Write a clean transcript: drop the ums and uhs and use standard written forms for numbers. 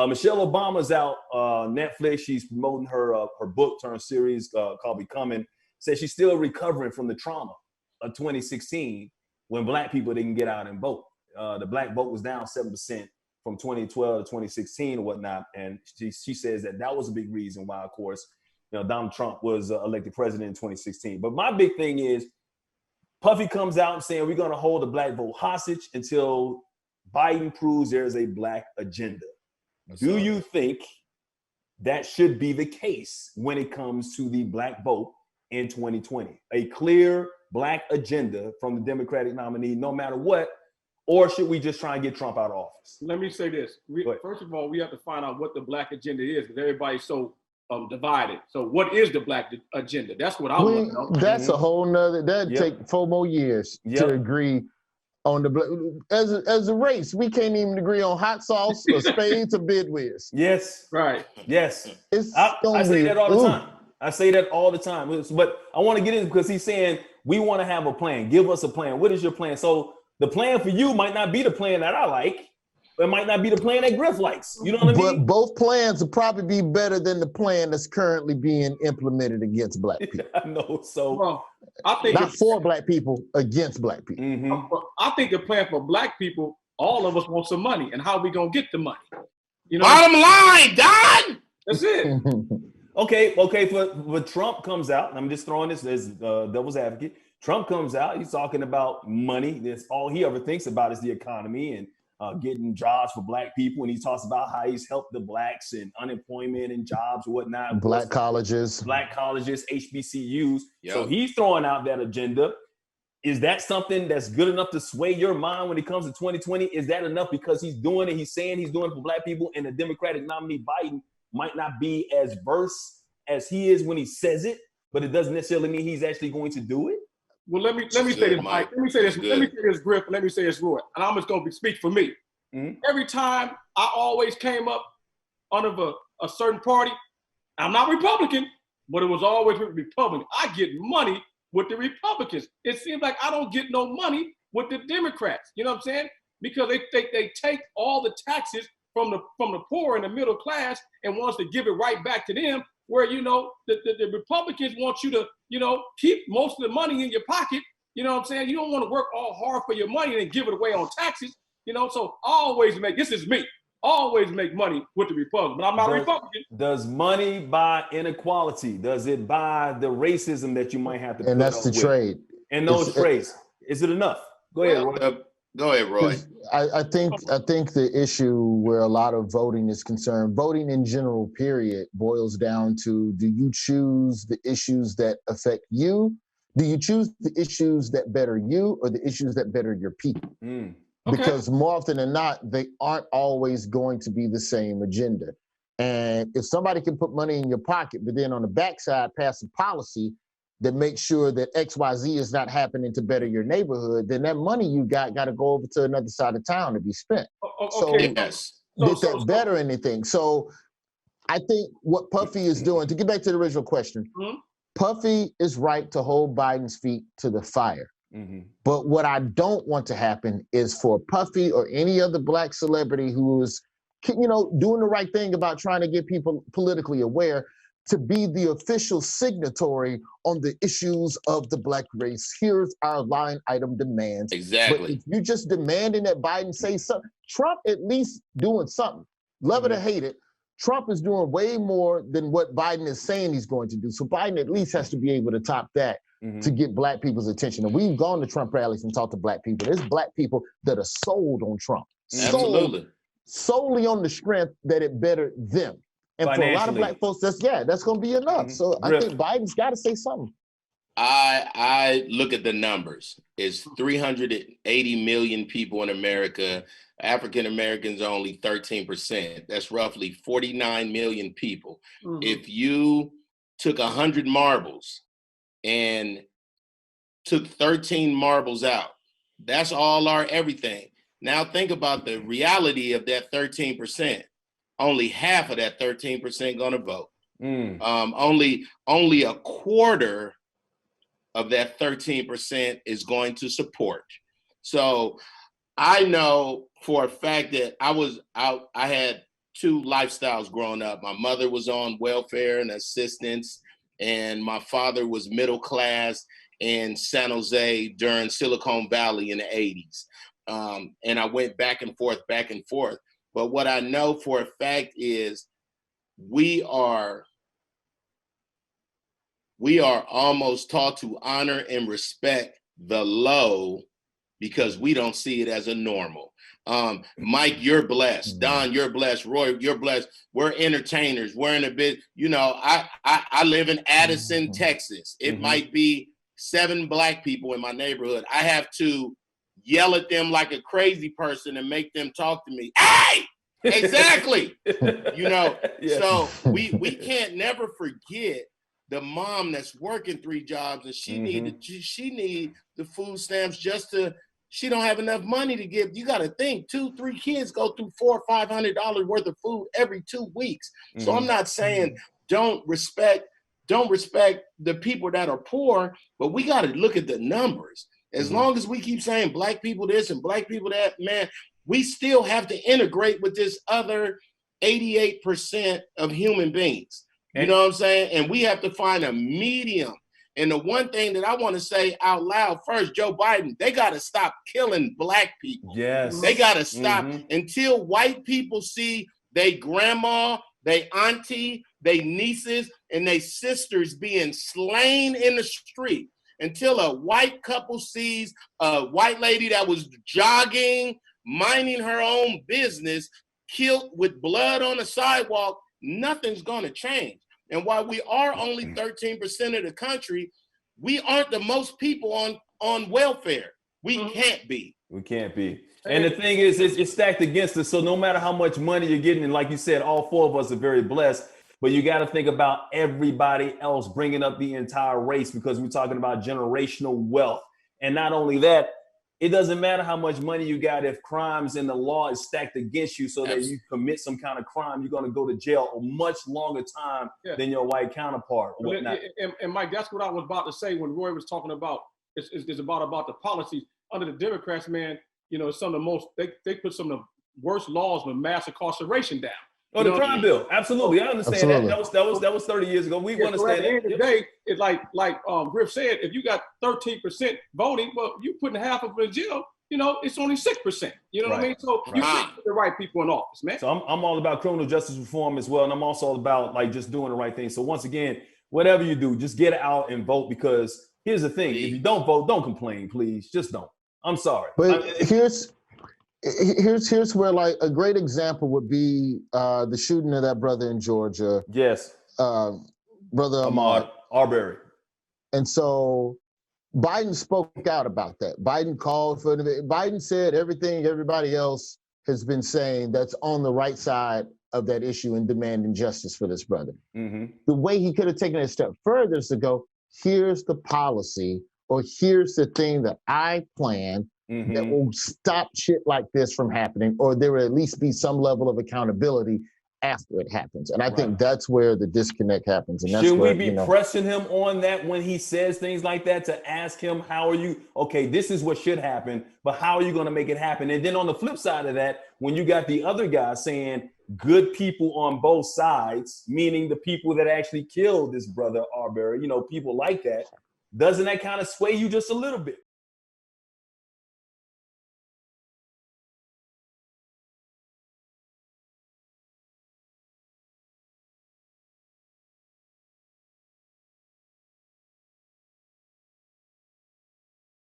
Michelle Obama's out Netflix. She's promoting her book turned series called Becoming. Says she's still recovering from the trauma of 2016 when Black people didn't get out and vote. The Black vote was down 7% from 2012 to 2016 and whatnot. And she says that was a big reason why, of course, Donald Trump was elected president in 2016. But my big thing is Puffy comes out and saying we're going to hold the Black vote hostage until Biden proves there is a Black agenda. Do you think that should be the case when it comes to the Black vote in 2020? A clear Black agenda from the Democratic nominee, no matter what, or should we just try and get Trump out of office? Let me say this. First of all, we have to find out what the Black agenda is because everybody's so divided. So what is the Black agenda? That's what I want to know. That's a whole nother, that'd take 4 more years to agree on the, as a race, we can't even agree on hot sauce or spades or bid whiz. Yes. Right. Yes. I say that all the time. I say that all the time. But I want to get in because he's saying we want to have a plan. Give us a plan. What is your plan? So the plan for you might not be the plan that I like. It might not be the plan that Griff likes. You know what I mean? But both plans will probably be better than the plan that's currently being implemented against Black people. I know. So well, I think not for Black people, against Black people. Mm-hmm. I think the plan for Black people, all of us want some money, and how we gonna get the money? Bottom line, Don. That's it. Okay. But Trump comes out, and I'm just throwing this as devil's advocate. Trump comes out, he's talking about money. That's all he ever thinks about is the economy and getting jobs for Black people. And he talks about how he's helped the Blacks and unemployment and jobs and whatnot. Black colleges, HBCUs. Yep. So he's throwing out that agenda. Is that something that's good enough to sway your mind when it comes to 2020? Is that enough because he's doing it? He's saying he's doing it for Black people, and the Democratic nominee Biden might not be as versed as he is when he says it, but it doesn't necessarily mean he's actually going to do it. Well, let me say this, Mike. Let me say this, Griff, and let me say this, Roy. And I'm just going to speak for me. Mm-hmm. Every time I always came up under a certain party, I'm not Republican, but it was always with Republican. I get money with the Republicans. It seems like I don't get no money with the Democrats. You know what I'm saying? Because they take all the taxes from the poor and the middle class and wants to give it right back to them. Where, the Republicans want you to, keep most of the money in your pocket. You know what I'm saying? You don't want to work all hard for your money and then give it away on taxes. So I always this is me, always make money with the Republicans, but I'm not a Republican. Does money buy inequality? Does it buy the racism that you might have to and that's the trade. And those trades, is it enough? Go ahead, Roy. Go ahead, Roy. I think the issue where a lot of voting is concerned, voting in general, period, boils down to, do you choose the issues that affect you? Do you choose the issues that better you or the issues that better your people? Okay. Because more often than not, they aren't always going to be the same agenda. And if somebody can put money in your pocket, but then on the backside pass a policy that makes sure that XYZ is not happening to better your neighborhood, then that money you got to go over to another side of town to be spent. Okay. Did that better anything? So I think what Puffy is doing, to get back to the original question, Puffy is right to hold Biden's feet to the fire. Mm-hmm. But what I don't want to happen is for Puffy or any other Black celebrity who is, doing the right thing about trying to get people politically aware, to be the official signatory on the issues of the Black race. Here's our line item demands. Exactly. But if you're just demanding that Biden say something, Trump at least doing something. Love it or hate it, Trump is doing way more than what Biden is saying he's going to do. So Biden at least has to be able to top that to get Black people's attention. And we've gone to Trump rallies and talked to Black people. There's Black people that are sold on Trump. Absolutely. Solely on the strength that it bettered them. And for a lot of Black folks, that's going to be enough. So I think Biden's got to say something. I look at the numbers. It's 380 million people in America. African Americans are only 13%. That's roughly 49 million people. Mm-hmm. If you took 100 marbles and took 13 marbles out, that's all our everything. Now think about the reality of that 13%. Only half of that 13% going to vote. Only a quarter of that 13% is going to support. So I know for a fact that I was out. I had two lifestyles growing up. My mother was on welfare and assistance, and my father was middle class in San Jose during Silicon Valley in the 80s. And I went back and forth. But what I know for a fact is we are almost taught to honor and respect the low because we don't see it as a normal. Mike, you're blessed. Don, you're blessed. Roy, you're blessed. We're entertainers. We're in a bit, I live in Addison, Texas. It might be 7 Black people in my neighborhood. I have to yell at them like a crazy person and make them talk to me. Hey! Exactly. So we can't never forget the mom that's working 3 jobs and she need the food stamps she don't have enough money to give. You got to think 2-3 kids go through $400 or $500 worth of food every 2 weeks. So I'm not saying don't respect the people that are poor, but we got to look at the numbers. As long as we keep saying Black people this and Black people that, man, we still have to integrate with this other 88% of human beings. You know what I'm saying? And we have to find a medium. And the one thing that I want to say out loud first, Joe Biden, they got to stop killing Black people. Yes. They got to stop until white people see they grandma, they auntie, they nieces, and they sisters being slain in the street. Until a white couple sees a white lady that was jogging, minding her own business, killed with blood on the sidewalk, nothing's going to change. And while we are only 13% of the country, we aren't the most people on welfare. We can't be. We can't be. And the thing is, it's stacked against us. So no matter how much money you're getting, and like you said, all 4 of us are very blessed, but you got to think about everybody else, bringing up the entire race, because we're talking about generational wealth. And not only that, it doesn't matter how much money you got if crimes and the law is stacked against you so that you commit some kind of crime, you're going to go to jail a much longer time than your white counterpart or whatnot. And Mike, that's what I was about to say when Roy was talking about, it's about the policies. Under the Democrats, man, some of the most, they put some of the worst laws with mass incarceration down. Oh, the crime bill. Absolutely. I understand that. That was 30 years ago. We understand that. At the end of the day, it's like Griff said, if you got 13% voting, well, you putting half of it in jail, it's only 6%. You know what I mean? So you put the right people in office, man. So I'm all about criminal justice reform as well. And I'm also all about just doing the right thing. So once again, whatever you do, just get out and vote, because here's the thing. If you don't vote, don't complain, please. Just don't. I'm sorry. But here's where a great example would be the shooting of that brother in Georgia. Yes. Brother Ahmaud Arbery. And so Biden spoke out about that. Biden said everything everybody else has been saying that's on the right side of that issue and demanding justice for this brother. The way he could have taken it a step further is to go, here's the policy, or here's the thing that I plan that will stop shit like this from happening, or there will at least be some level of accountability after it happens. And I think that's where the disconnect happens. And that's Should we be pressing him on that when he says things like that, to ask him, how are you? Okay, this is what should happen, but how are you going to make it happen? And then on the flip side of that, when you got the other guy saying good people on both sides, meaning the people that actually killed this brother Arbery, people like that, doesn't that kind of sway you just a little bit?